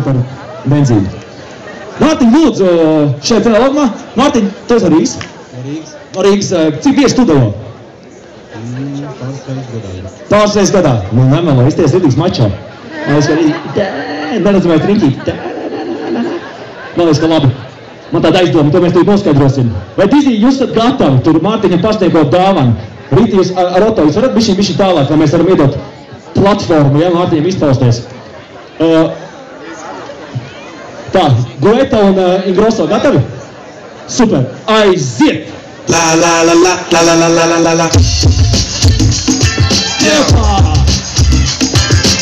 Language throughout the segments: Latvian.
par benzīnu. Mārtiņ, lūdzu, šeit vēl augumā. Mārtiņ, tu esi no Rīgas? No Rīgas. Cik bieži tu dalo? Pāris reizes gadā. Nu, nemelo, izties rīdīgs mačā. Man liekas, ka neredzamai triņķīt. Man liekas, ka labi. Man tāda aizdoma, to mēs tūlīt noskaidrosim. Vai Dizī, jūs esat gatavi tur Mārtiņam pasniekot dāvanu? Rītī jūs ar Oto, jūs varat bišķi tālāk, lai mēs varam iedot platformu, ja, Mārtiņam izpausties. Tā, Gueta un Ingrosso gatavi? Super, aiziet! La la la la la la la la la la. Jepā!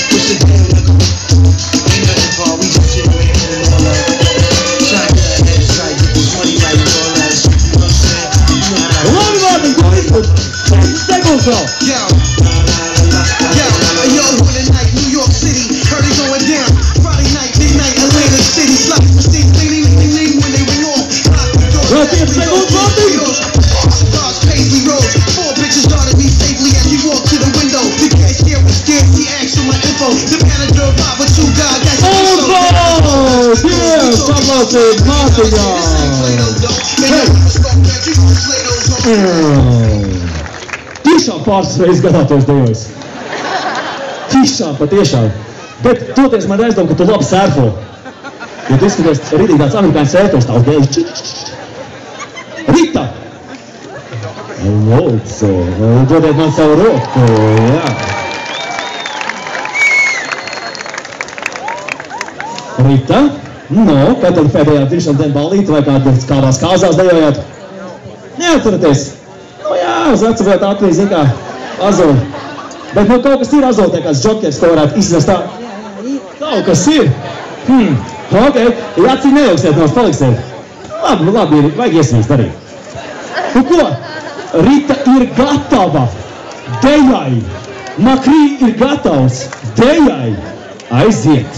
Push it down like ain't nothing for we just sit here and all that. Shine your head straight, get this money right and all that. You know what I'm saying? Labi, Mārtiņ, tu izput! 10 sekundes vēl! Yo, who tonight, New York City, heard it going down. Friday night, midnight, Atlanta City, slots for stage, ding ding ding when they went off. Vēl 10 sekundes, Mārtiņ! Stars, Paisley Road, 4 bitches guarded me safely as we walked to the window. The cashier was scared, he asked for my info. The manager robbed with 2 guys, that's All yeah, saplausiet Mārtiņā! Tiešām pāris reizes gadā tos dejojis. Tiešām, patiešām. Bet toties man aizdoma, ka tu labi sērfo. Jo tu izskaties rītīgi tāds amerikāņu sērfos tavs dēļ. Rita! Lūdzu, dodiet man savu roku, jā. Rita? No, kā tad pēdējā dzimšanas dienu ballīte vai kādās kāzās dejojāt? Neatceraties? Nu jā, uz atceviet atvī, zin kā, Azuli. Bet nu kaut kas ir Azultē, kāds džokers, ko varētu izvest tā. Kaut kas ir. Ok, jā, cik nejauksiet nos paliksiet. Labi, vajag iesnīst arī. Nu ko? Rita ir gatava dejai. Makrī ir gatavs dejai. Aiziet.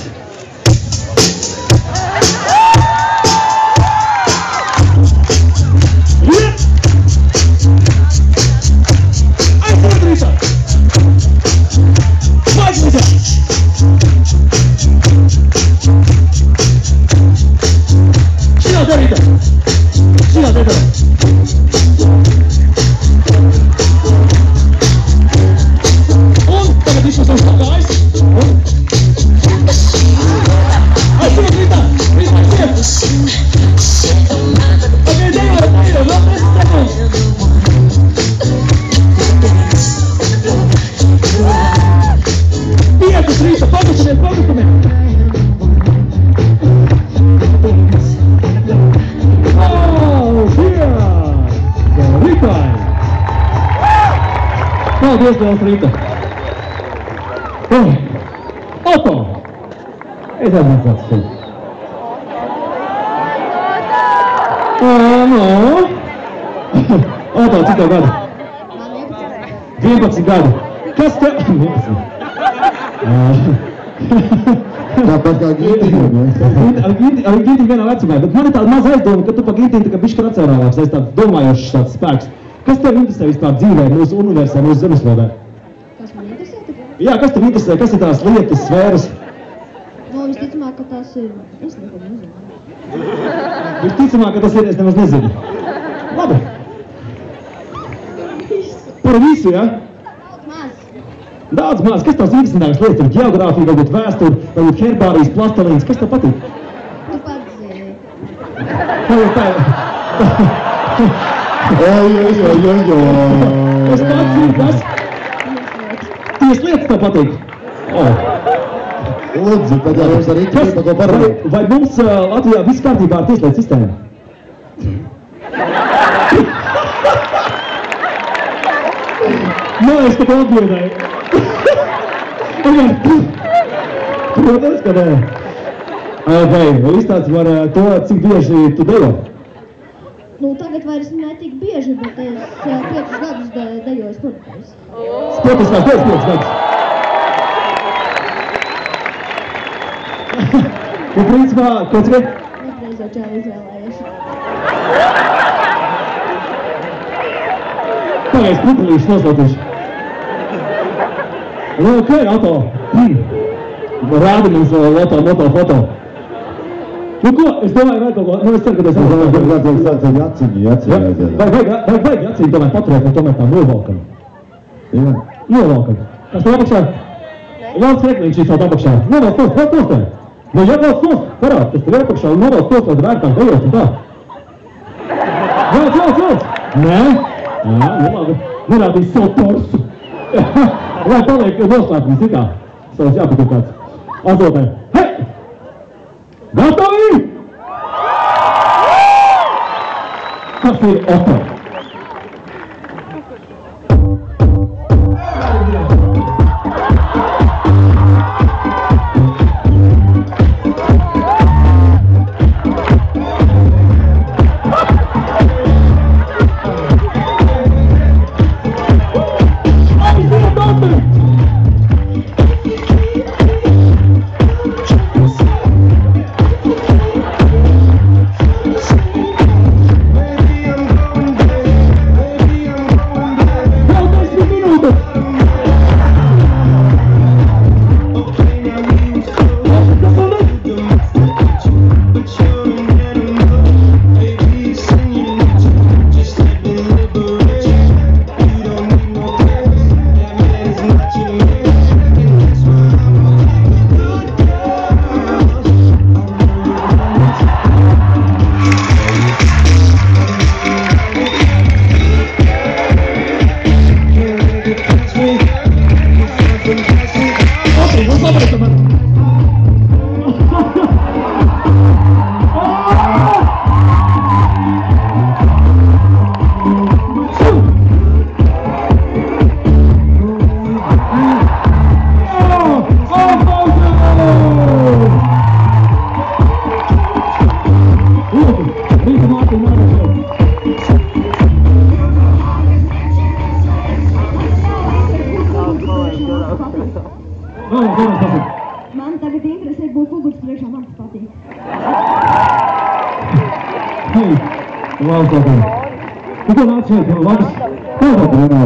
Paldies, Dēls Rīta! Oto! Es aizmēs kāds tevi. Oto, cik tev gadu? 11 gadu. Kas tev? 11. Tāpat kā Gintiņam, ne? Ar Gintiņu vienā vecumā, bet man ir tāda maza aizdoma, ka tu pa Gintiņu tā kā bišķi racionālāks, es tāds domājošs tāds spēks. Kas tev interesē vispār dzīvē, mūsu universitē, mūsu zemeslodē? Kas man interesē? Jā, kas tev interesē? Kas ir tās lietas, sfēras? No, visticamāk, ka tās ir... Es neko nezinu. Visticamāk, ka tas ir, es nemaz nezinu. Labi. Par visu, ja? Daudz maz. Daudz maz. Kas tās interesantākas lietas ir? Geogrāfija, varbūt vēsture, varbūt herbārijas, plastelīns. Kas tev patīk? Tu pats zini. Es pats zinu, kas? Tieslietas tev patīk? Lūdzu, tad jau mums arī par ko parunāt. Vai mums Latvijā viss kārtībā ar tieslietu sistēmu? Man liekas, ka tu atbildēji. Protams, ka nē. Vai izstāsti par to, cik bieži tu dejo? Nu, tagad vairs ne tik bieži, bet es 5 gadus dejoju sportkos. Sportiskās 5 gadus? Un principā, ko cik? Nereizo čāli izvēlējuši. Pagaiz, putelīši noslautīši. Nu, ok, Oto. Rādi mums Loto, moto, foto. Nu ko, es domāju, vai kaut ko, nu es ceru, ka tas vajag jaciņu tomēr paturēt, un tomēr tā novalkam. Jā. Novalkam. Kas tev apakšā? Valsts rekliņš šīs vēl apakšā. Novalk tos, vēl tos tev. Nu, ja valsts tos, parād, kas tev ir apakšā, un novalk tos, lai vērtāk dejot, un tā. Velc! Nē? Jā, nu labi. Nerādīs savu torsu. Lai paliek noslēpums, it kā. Savas jāpatur kāds. Atdotai. Hei! Gatavi! Kas ir Otto? Man tagad interesē būt publikas priekšā, man tas patīk. Hei, Valsotiem. Tu ko nāc šeit, labas? Vienā.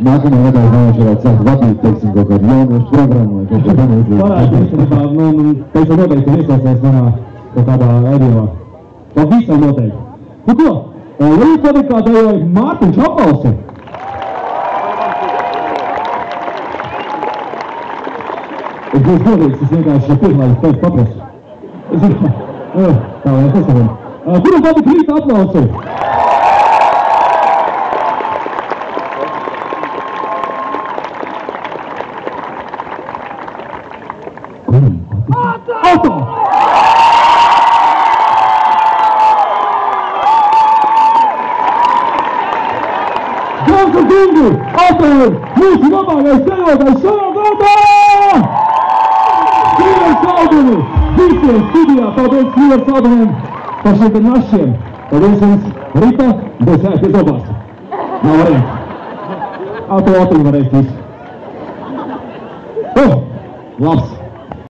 Nākamā gadā viņš varētu sākt vadīt, teiksim, kaut kādu jauniešu programmu vai kaut ko tam līdzīgu. Varētu, īstenībā, pēc tam noteikti iesaisties manā kaut kādā ēdījumā. Pavisam noteikti. Tu ko? Līdz patīk kā dejoja Mārtiņš Apalsi. Es būšu godīgs, es vienkārši pirmais pēc paprasu. Es zinu, tā lai es nesavam. Kuram patīk rīta aplausi? Kuram patīk? Otto! Dāmas un kungi, Otto ir mūsu labākais dejotājs šajā gadā! Krīver Salduni! Visiem studijā, paldies Krīver Salduniem par šiem te našiem! Paldies jums, Rita, bez jāiet obās! Nav variantu. Otto varēs visu. Labs!